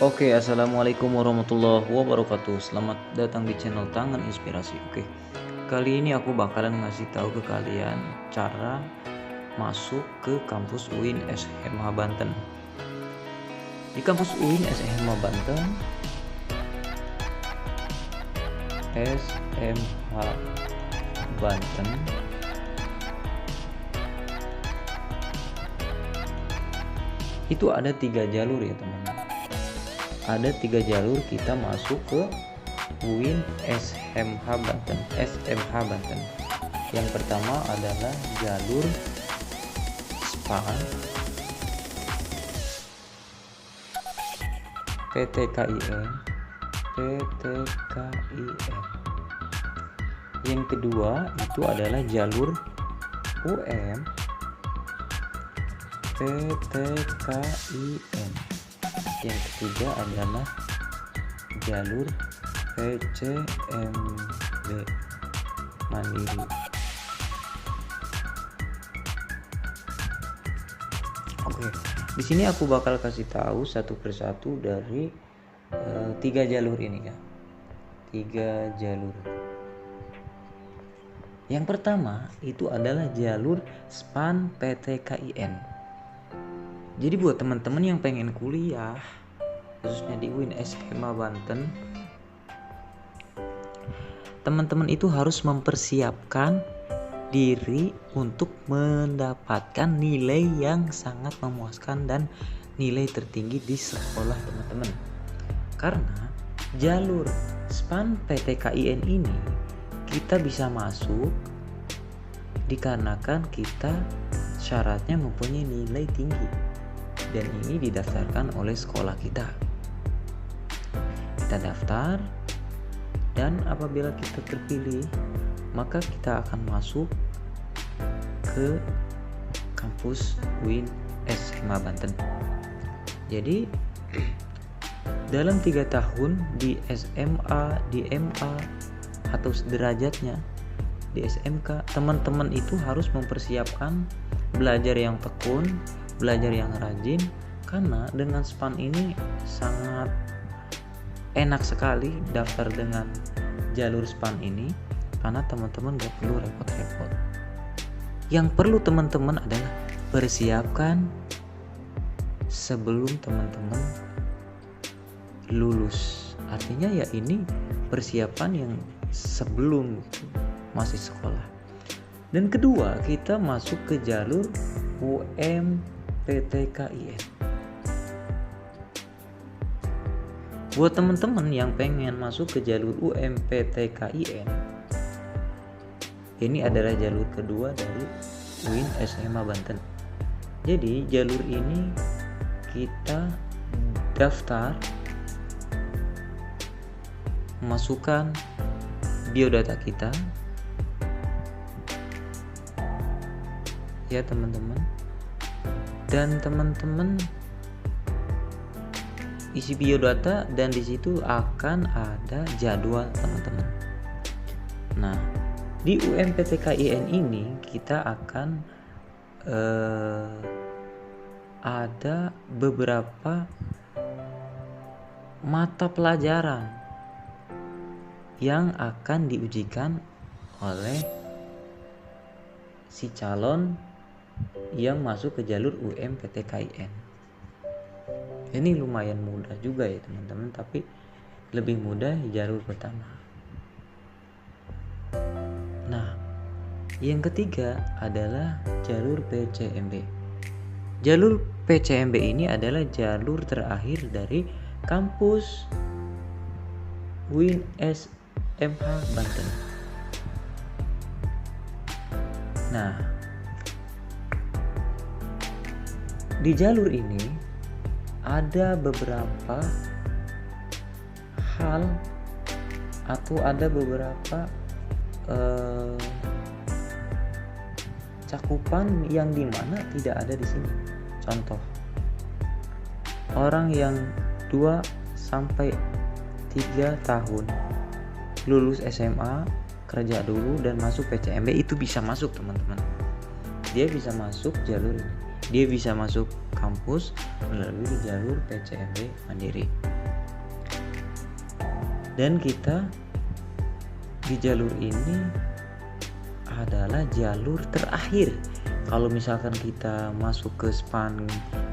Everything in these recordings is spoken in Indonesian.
Oke, assalamualaikum warahmatullahi wabarakatuh. Selamat datang di channel Tangan Inspirasi. Oke, kali ini aku bakalan ngasih tahu ke kalian cara masuk ke kampus UIN SMH Banten. Di kampus UIN SMH Banten, itu ada 3 jalur ya teman-teman. Ada 3 jalur kita masuk ke UIN SMH Banten. Yang pertama adalah jalur SPAN PTKIN. Yang kedua itu adalah jalur UM PTKIN. Yang ketiga adalah jalur PCMB Mandiri. Oke, di sini aku bakal kasih tahu satu persatu dari 3 jalur ini ya. 3 jalur. Yang pertama itu adalah jalur SPAN PTKIN. Jadi buat teman-teman yang pengen kuliah khususnya di UIN SMH Banten, teman-teman itu harus mempersiapkan diri untuk mendapatkan nilai yang sangat memuaskan dan nilai tertinggi di sekolah teman-teman. Karena jalur SPAN PTKIN ini kita bisa masuk dikarenakan kita syaratnya mempunyai nilai tinggi. Dan ini didaftarkan oleh sekolah kita. Kita daftar, dan apabila kita terpilih, maka kita akan masuk ke kampus UIN SMH Banten. Jadi dalam 3 tahun di SMA, di MA atau sederajatnya di SMK, teman-teman itu harus mempersiapkan belajar yang tekun, belajar yang rajin, karena dengan SPAN ini sangat enak sekali daftar dengan jalur SPAN ini, karena teman-teman gak perlu repot-repot. Yang perlu teman-teman adalah persiapkan sebelum teman-teman lulus. Artinya ya ini persiapan yang sebelum masih sekolah. Dan kedua, kita masuk ke jalur UM PTKIN. Buat teman-teman yang pengen masuk ke jalur UM PTKIN, ini adalah jalur kedua dari UIN SMH Banten. Jadi jalur ini kita daftar, masukkan biodata kita ya teman-teman, dan teman-teman isi biodata, dan di situ akan ada jadwal teman-teman. Nah, di UMPTKIN ini kita akan ada beberapa mata pelajaran yang akan diujikan oleh si calon yang masuk ke jalur UMPTKIN. Ini lumayan mudah juga ya teman-teman, tapi lebih mudah di jalur pertama. Nah, yang ketiga adalah jalur PCMB. Jalur PCMB ini adalah jalur terakhir dari kampus UIN SMH Banten. Nah, di jalur ini ada beberapa hal atau ada beberapa cakupan yang dimana tidak ada di sini. Contoh, orang yang 2 sampai 3 tahun lulus SMA, kerja dulu dan masuk PCMB itu bisa masuk teman-teman. Dia bisa masuk jalur ini. dia bisa masuk kampus melalui jalur PCMB mandiri. Dan kita di jalur ini adalah jalur terakhir. Kalau misalkan kita masuk ke SPAN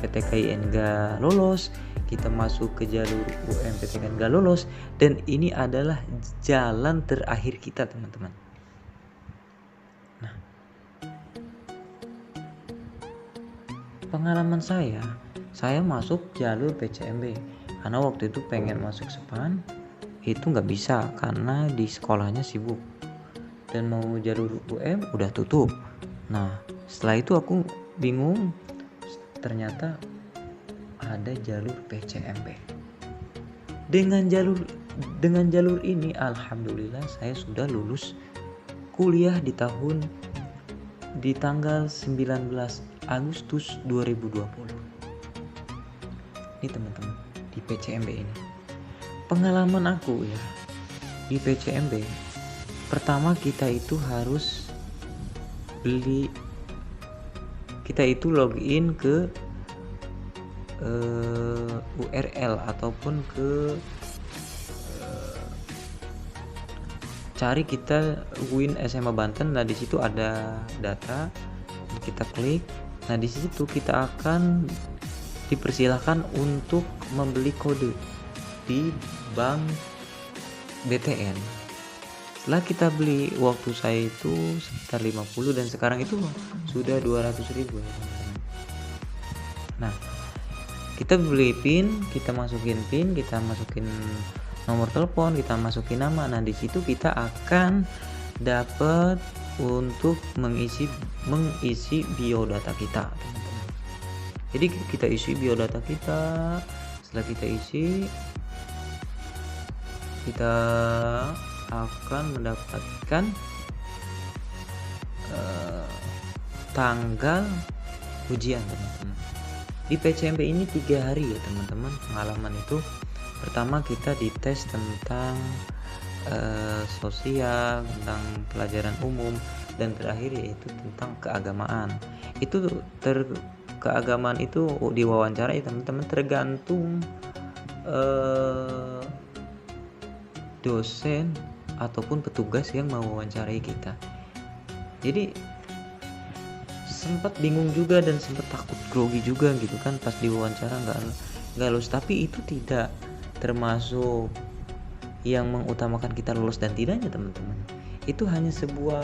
PTKIN gak lolos, kita masuk ke jalur UMPTKIN gak lolos, dan ini adalah jalan terakhir kita, teman-teman. Nah, pengalaman saya masuk jalur PCMB karena waktu itu pengen masuk SPAN, itu nggak bisa karena di sekolahnya sibuk, dan mau jalur UM udah tutup. Nah, setelah itu aku bingung, ternyata ada jalur PCMB. Dengan jalur ini alhamdulillah saya sudah lulus kuliah di tanggal 19 Agustus 2020. Ini teman-teman, di PCMB ini. Pengalaman aku ya di PCMB, pertama kita itu harus login ke URL ataupun ke cari kita UIN SMA Banten. Nah, di situ ada data, kita klik. Nah, di situ kita akan dipersilahkan untuk membeli kode di bank BTN. Setelah kita beli, waktu saya itu sekitar 50 dan sekarang itu sudah 200.000 ya, teman-teman. Nah, kita beli PIN, kita masukin PIN, kita masukin nomor telepon, kita masukin nama. Nah, di situ kita akan dapat untuk mengisi biodata kita, teman-teman. Jadi kita isi biodata kita. Setelah kita isi, kita akan mendapatkan tanggal ujian, teman-teman. Di PCMB ini 3 hari ya, teman-teman. Pengalaman itu pertama kita dites tentang sosial, tentang pelajaran umum, dan terakhir yaitu tentang keagamaan. Keagamaan itu diwawancara ya, teman-teman, tergantung dosen ataupun petugas yang mau wawancarai kita. Jadi sempat bingung juga dan sempat takut grogi juga gitu kan pas diwawancara nggak lulus. Tapi itu tidak termasuk yang mengutamakan kita lulus dan tidaknya, teman-teman. Itu hanya sebuah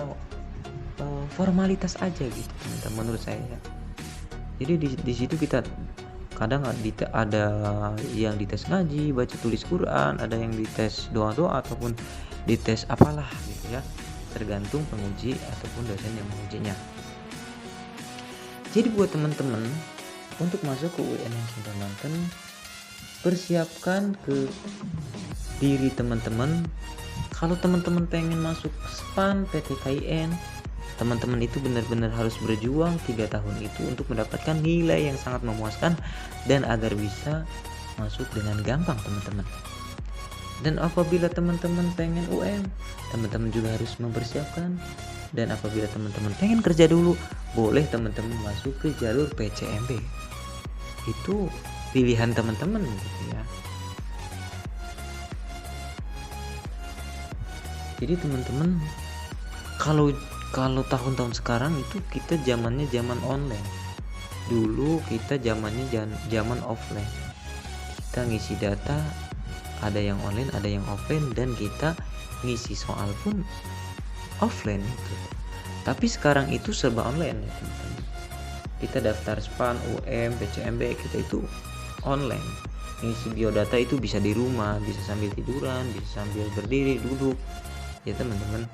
formalitas aja gitu, teman-teman, menurut saya. Jadi di situ kita kadang ada yang dites ngaji, baca tulis Quran, ada yang dites doa-doa ataupun dites apalah gitu ya, tergantung penguji ataupun dosen yang mengujinya. Jadi buat teman-teman untuk masuk ke UIN SMA Banten, persiapkan ke diri teman-teman. Kalau teman-teman pengen masuk SPAN PTKIN, teman-teman itu benar-benar harus berjuang 3 tahun itu untuk mendapatkan nilai yang sangat memuaskan dan agar bisa masuk dengan gampang, teman-teman. Dan apabila teman-teman pengen UM, teman-teman juga harus mempersiapkan. Dan apabila teman-teman pengen kerja dulu, boleh teman-teman masuk ke jalur PCMB. Itu pilihan teman-teman gitu ya. Jadi teman-teman, kalau tahun-tahun sekarang itu kita zamannya zaman online. Dulu kita zamannya zaman offline. Kita ngisi data, ada yang online, ada yang offline, dan kita ngisi soal pun offline gitu. Tapi sekarang itu serba online ya, teman-teman. Kita daftar SPAN, UM, PCMB, kita itu online. Ngisi biodata itu bisa di rumah, bisa sambil tiduran, bisa sambil berdiri, duduk. Ya, teman-teman.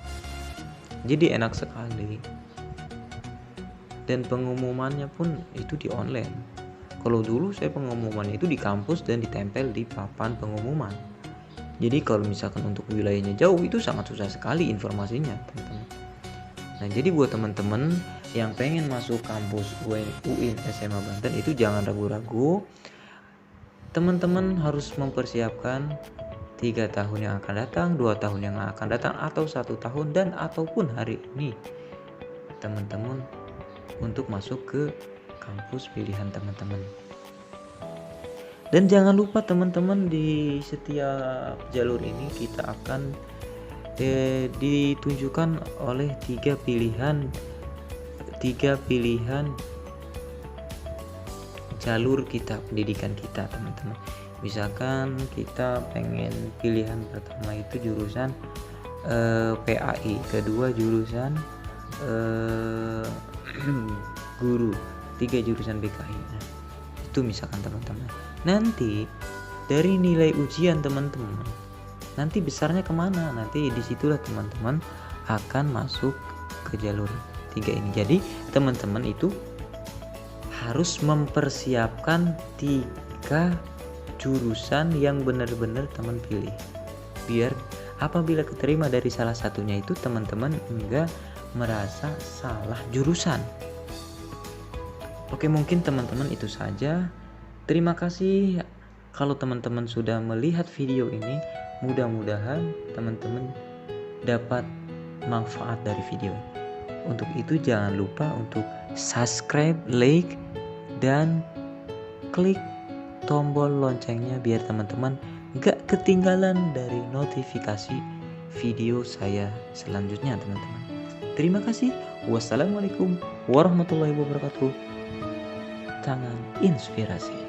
Jadi enak sekali. Dan pengumumannya pun itu di online. Kalau dulu saya pengumumannya itu di kampus dan ditempel di papan pengumuman. Jadi kalau misalkan untuk wilayahnya jauh itu sangat susah sekali informasinya, teman-teman. Nah, jadi buat teman-teman yang pengen masuk kampus UIN SMA Banten itu jangan ragu-ragu. Teman-teman harus mempersiapkan 3 tahun yang akan datang, 2 tahun yang akan datang, atau 1 tahun dan ataupun hari ini teman-teman untuk masuk ke kampus pilihan teman-teman. Dan jangan lupa teman-teman, di setiap jalur ini kita akan ditunjukkan oleh tiga pilihan jalur kita, pendidikan kita teman-teman. Misalkan kita pengen pilihan pertama itu jurusan PAI, kedua jurusan guru, 3 jurusan BKI. Nah, itu misalkan teman-teman. Nanti dari nilai ujian teman-teman, nanti besarnya kemana? Nanti disitulah teman-teman akan masuk ke jalur 3 ini. Jadi teman-teman itu harus mempersiapkan 3 jurusan yang benar-benar teman pilih, biar apabila keterima dari salah satunya itu teman-teman enggak merasa salah jurusan. Oke, mungkin teman-teman itu saja. Terima kasih kalau teman-teman sudah melihat video ini. Mudah-mudahan teman-teman dapat manfaat dari video ini. Untuk itu jangan lupa untuk subscribe, like, dan klik tombol loncengnya biar teman-teman gak ketinggalan dari notifikasi video saya selanjutnya teman-teman. Terima kasih. Wassalamualaikum warahmatullahi wabarakatuh. Tangan Inspirasi.